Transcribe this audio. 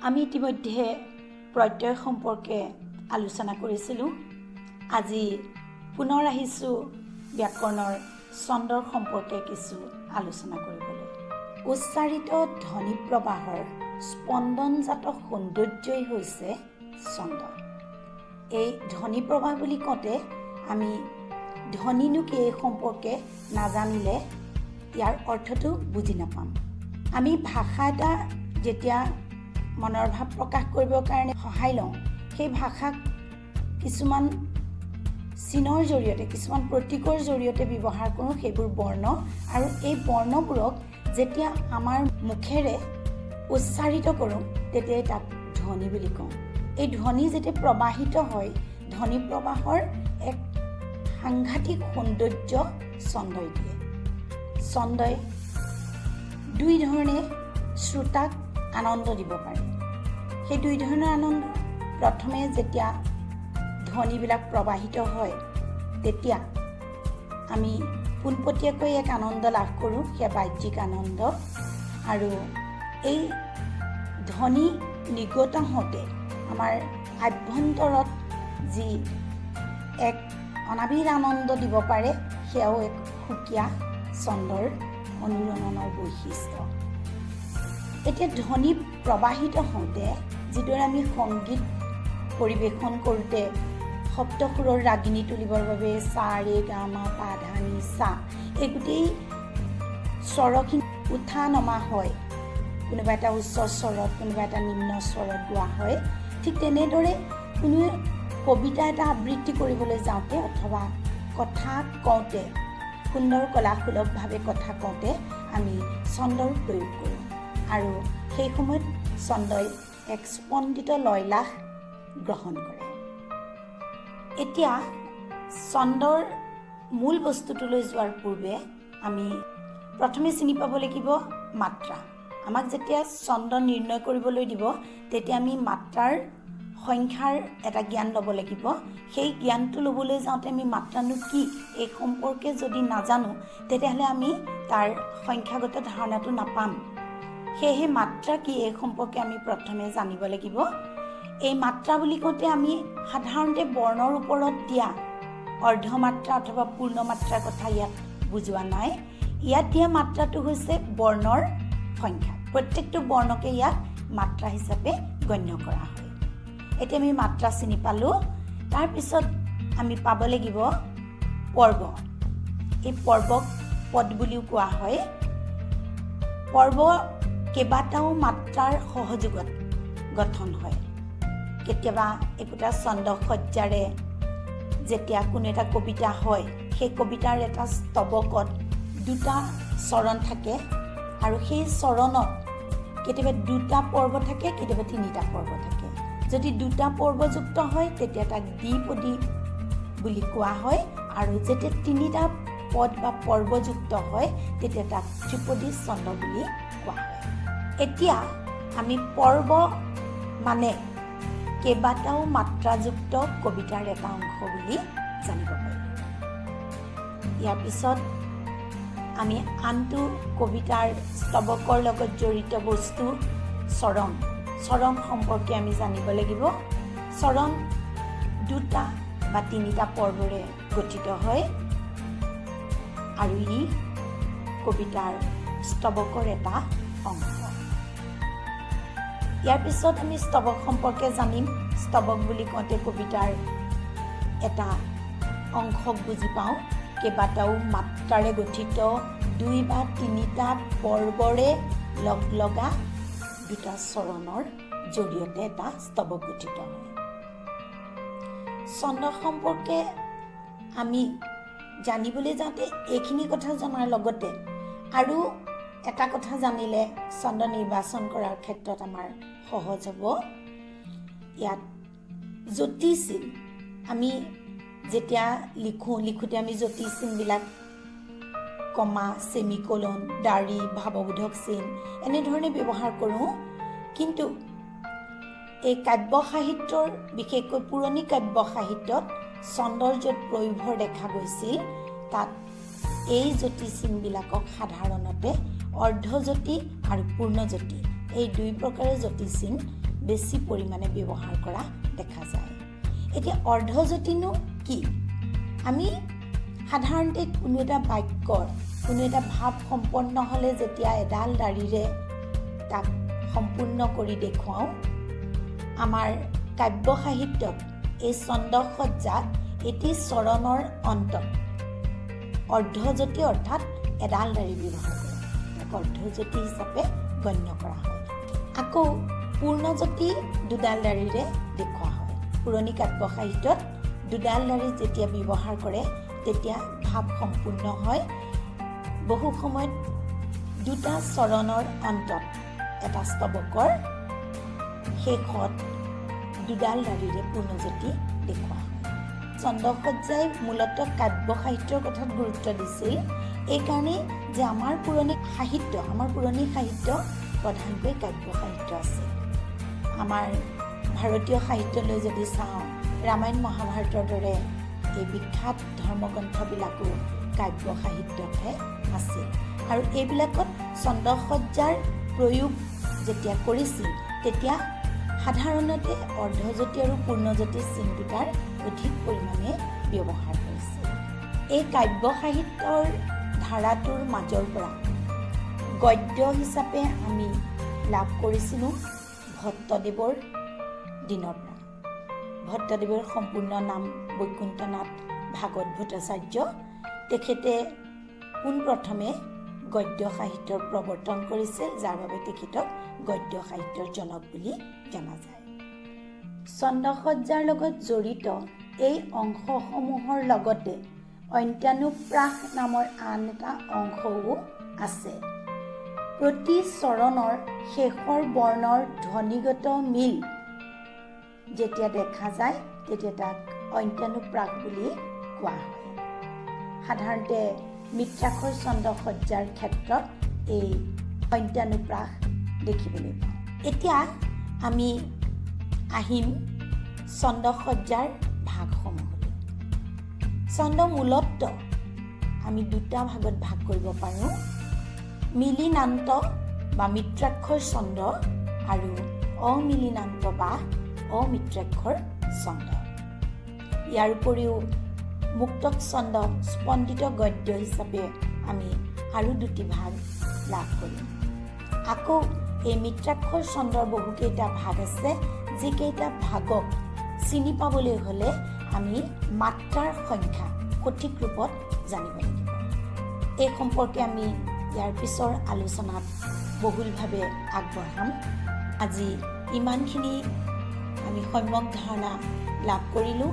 আমি ইতিমধ্যে প্ৰত্যয় সম্পৰ্কে আলোচনা কৰিছিলোঁ। আজি পুনৰ আহিছোঁ ব্যাকৰণৰ ছন্দৰ সম্পৰ্কে কিছু আলোচনা কৰিবলৈ। উচ্চাৰিত ধ্বনি প্ৰবাহৰ স্পন্দনজাত সৌন্দৰ্যই হৈছে ছন্দ। এই ধ্বনি প্ৰবাহ বুলি কওঁতে আমি ধ্বনিনো কি এই সম্পৰ্কে নাজানিলে ইয়াৰ অৰ্থটো বুজি নাপাম। আমি ভাষা এটা যেতিয়া মনৰ ভাৱ প্ৰকাশ কৰিবৰ কাৰণে সহায় লওঁ, সেই ভাষাক কিছুমান চিনৰ জৰিয়তে, কিছুমান প্ৰতীকৰ জৰিয়তে ব্যৱহাৰ কৰোঁ। সেইবোৰ বৰ্ণ, আৰু এই বৰ্ণবোৰক যেতিয়া আমাৰ মুখেৰে উচ্চাৰিত কৰোঁ তেতিয়াই তাক ধ্বনি বুলি কওঁ। এই ধ্বনি যেতিয়া প্ৰবাহিত হয়, ধ্বনি প্ৰবাহৰ এক সাংঘাতিক সৌন্দৰ্য ছন্দই দিয়ে। ছন্দই দুই ধৰণে শ্ৰোতাক আনন্দ দিব পাৰে। সেই দুই ধৰণৰ আনন্দ, প্ৰথমে যেতিয়া ধ্বনিবিলাক প্ৰবাহিত হয় তেতিয়া আমি পোনপটীয়াকৈ এক আনন্দ লাভ কৰোঁ, সেয়া বাহ্যিক আনন্দ। আৰু এই ধ্বনি নিগত হওঁতে আমাৰ আভ্যন্তৰত যি এক অনাবিল আনন্দ দিব পাৰে, সেয়াও এক সুকীয়া ছন্দৰ অনুৰণনৰ বৈশিষ্ট্য। এতিয়া ধ্বনি প্ৰবাহিত হওঁতে যিদৰে আমি সংগীত পৰিৱেশন কৰোঁতে সপ্তসুৰৰ ৰাগিনী তুলিবৰ বাবে সা ৰে গা মা পা ধা নি সা, এই গোটেই স্বৰখিনি উঠা নমা হয়। কোনোবা এটা উচ্চ স্বৰত, কোনোবা এটা নিম্ন স্বৰত গোৱা হয়। ঠিক তেনেদৰে কোনো কবিতা এটা আবৃত্তি কৰিবলৈ যাওঁতে অথবা কথা কওঁতে, সুন্দৰ কলাসুলভভাৱে কথা কওঁতে আমি ছন্দৰ প্ৰয়োগ কৰোঁ, আৰু সেই সময়ত ছন্দই এক স্পন্দিত লয়লাস গ্ৰহণ কৰে। এতিয়া ছন্দৰ মূল বস্তুটোলৈ যোৱাৰ পূৰ্বে আমি প্ৰথমে চিনি পাব লাগিব মাত্ৰা। আমাক যেতিয়া ছন্দ নিৰ্ণয় কৰিবলৈ দিব তেতিয়া আমি মাত্ৰাৰ সংখ্যাৰ এটা জ্ঞান ল'ব লাগিব। সেই জ্ঞানটো ল'বলৈ যাওঁতে আমি মাত্ৰানো কি এই সম্পৰ্কে যদি নাজানো তেতিয়াহ'লে আমি তাৰ সংখ্যাগত ধাৰণাটো নাপাম। সেয়েহে মাত্ৰা কি এই সম্পৰ্কে আমি প্ৰথমে জানিব লাগিব। এই মাত্ৰা বুলি কওঁতে আমি সাধাৰণতে বৰ্ণৰ ওপৰত দিয়া অৰ্ধমাত্ৰা অথবা পূৰ্ণমাত্ৰাৰ কথা ইয়াত বুজোৱা নাই। ইয়াত দিয়া মাত্ৰাটো হৈছে বৰ্ণৰ সংখ্যা। প্ৰত্যেকটো বৰ্ণকে ইয়াত মাত্ৰা হিচাপে গণ্য কৰা হয়। এতিয়া আমি মাত্ৰা চিনি পালোঁ। তাৰপিছত আমি পাব লাগিব পৰ্ব। এই পৰ্বক পদ বুলিও কোৱা হয়। পৰ্ব কেইবাটাও মাত্ৰাৰ সহযোগত গঠন হয়। কেতিয়াবা একোটা ছন্দ সজ্জাৰে যেতিয়া কোনো এটা কবিতা হয়, সেই কবিতাৰ এটা স্তৱকত দুটা চৰণ থাকে, আৰু সেই চৰণত কেতিয়াবা দুটা পৰ্ব থাকে, কেতিয়াবা তিনিটা পৰ্ব থাকে। যদি দুটা পৰ্বযুক্ত হয় তেতিয়া তাক দ্বিপদী বুলি কোৱা হয়, আৰু যেতিয়া তিনিটা পদ বা পৰ্বযুক্ত হয় তেতিয়া তাক ত্ৰিপদী ছন্দ বুলি কোৱা হয়। এতিয়া আমি পৰ্ব মানে কেইবাটাও মাত্ৰাযুক্ত কবিতাৰ এটা অংশ বুলি জানিব পাৰিম। ইয়াৰ পিছত আমি আনটো কবিতাৰ স্তৱকৰ লগত জড়িত বস্তু চৰণ সম্পৰ্কে আমি জানিব লাগিব। চৰণ দুটা বা তিনিটা পৰ্বৰে গঠিত হয়, আৰু ই কবিতাৰ স্তৱকৰ এটা অংশ। ইয়াৰ পিছত আমি স্তৱক সম্পৰ্কে জানিম। স্তৱক বুলি কওঁতে কবিতাৰ এটা অংশক বুজি পাওঁ। কেইবাটাও মাত্ৰাৰে গঠিত দুই বা তিনিটা পৰ্বৰে লগ লগা দুটা চৰণৰ জৰিয়তে এটা স্তৱক গঠিত হয়। ছন্দ সম্পৰ্কে আমি জানিবলৈ যাওঁতে এইখিনি কথা জনাৰ লগতে আৰু এটা কথা জানিলে ছন্দ নিৰ্বাচন কৰাৰ ক্ষেত্ৰত আমাৰ সহজ হ'ব। ইয়াত জ্যোতিচিহ্ন আমি যেতিয়া লিখোঁতে আমি জ্যোতিচিহ্নবিলাক কমা, ছেমিকলন, দাঢ়ি, ভাৱবোধক চিহ্ন এনেধৰণে ব্যৱহাৰ কৰোঁ। কিন্তু এই কাব্য সাহিত্যৰ, বিশেষকৈ পুৰণি কাব্য সাহিত্যত ছন্দৰ য'ত প্ৰয়োভৰ দেখা গৈছিল, তাত এই জ্যোতিচিহ্নবিলাকক সাধাৰণতে অৰ্ধজ্যোতি আৰু পূৰ্ণজ্যোতি এই দুই প্ৰকাৰৰ জ্যোতিচিহ্ন বেছি পৰিমাণে ব্যৱহাৰ কৰা দেখা যায়। এতিয়া অৰ্ধজটিনো কি? আমি সাধাৰণতে কোনো এটা বাক্যৰ কোনো এটা ভাৱ সম্পন্ন হ'লে যেতিয়া এডাল দাঢ়িৰে তাক সম্পূৰ্ণ কৰি দেখুৱাওঁ, আমাৰ কাব্য সাহিত্যত এই ছন্দসজ্জাত এটি চৰণৰ অন্তত অৰ্ধজতি অৰ্থাৎ এডাল দাঢ়ি ব্যৱহাৰ কৰে, তাক অৰ্ধজতি হিচাপে গণ্য কৰা হয়। আকৌ পূৰ্ণজতি দুডাল দাঢ়িৰে দেখুওৱা হয়। পুৰণি কাব্য সাহিত্যত দুডাল দাঢ়ি যেতিয়া ব্যৱহাৰ কৰে তেতিয়া ভাৱ সম্পূৰ্ণ হয়। বহু সময়ত দুটা চৰণৰ অন্তত এটা স্তৱকৰ শেষত দুডাল দাঢ়িৰে পূৰ্ণজ্যোতি দেখুওৱা হয়। ছন্দসজ্জাই মূলতঃ কাব্য সাহিত্যৰ কথাত গুৰুত্ব দিছিল, এইকাৰণেই যে আমাৰ পুৰণি সাহিত্য প্ৰধানকৈ কাব্য সাহিত্য আছে। আমাৰ ভাৰতীয় সাহিত্যলৈ যদি চাওঁ, ৰামায়ণ মহাভাৰতৰ দৰে এই বিখ্যাত ধৰ্মগ্ৰন্থবিলাকো কাব্য সাহিত্যতহে আছিল। আৰু এইবিলাকত ছন্দসজ্জাৰ প্ৰয়োগ যেতিয়া কৰিছিল তেতিয়া সাধাৰণতে অৰ্ধজতি আৰু পূৰ্ণজতি চিন দুটাৰ অধিক পৰিমাণে ব্যৱহাৰ কৰিছিল। এই কাব্য সাহিত্যৰ ধাৰাটোৰ মাজৰ পৰা গদ্য হিচাপে আমি লাভ কৰিছিলোঁ ভট্টদেৱৰ দিনৰ পৰা। ভট্টদেৱৰ সম্পূৰ্ণ নাম বৈকুণ্ঠনাথ ভাগৱত ভট্টাচাৰ্য। তেখেতে পোনপ্ৰথমে গদ্য সাহিত্যৰ প্ৰৱৰ্তন কৰিছিল, যাৰ বাবে তেখেতক গদ্য সাহিত্যৰ জনক বুলি জনা যায়। ছন্দসজ্জাৰ লগত জড়িত এই অংশসমূহৰ লগতে অন্ত্যানুপ্ৰাস নামৰ আন এটা অংশও আছে। প্ৰতি চৰণৰ শেষৰ বৰ্ণৰ ধ্বনিগত মিল যেতিয়া দেখা যায় তেতিয়া তাক অন্ত্যানুপ্ৰাস বুলি কোৱা হয়। সাধাৰণতে মিত্ৰাক্ষৰ ছন্দসজ্জাৰ ক্ষেত্ৰত এই অন্ত্যানুপ্ৰাস দেখিবলৈ পাওঁ। এতিয়া আমি আহিম ছন্দসজ্জাৰ ভাগসমূহলৈ। ছন্দ মূলতঃ আমি দুটা ভাগত ভাগ কৰিব পাৰোঁ, মিলিনান্ত বা মিত্ৰাক্ষৰ ছন্দ আৰু অমিলিনান্ত বা অমিত্ৰাক্ষৰ ছন্দ। ইয়াৰ উপৰিও মুক্তক ছন্দ, স্পন্দিত গদ্য হিচাপে আমি আৰু দুটি ভাগ লাভ কৰিম। আকৌ এই মিত্ৰাক্ষৰ ছন্দৰ বহুকেইটা ভাগ আছে, যিকেইটা ভাগক চিনি পাবলৈ হ'লে আমি মাত্ৰাৰ সংখ্যা সঠিক ৰূপত জানিব লাগিব। এই সম্পৰ্কে আমি ইয়াৰ পিছৰ আলোচনাত বহুলভাৱে আগবঢ়াম। আজি ইমানখিনি আমি সম্যক ধাৰণা লাভ কৰিলোঁ।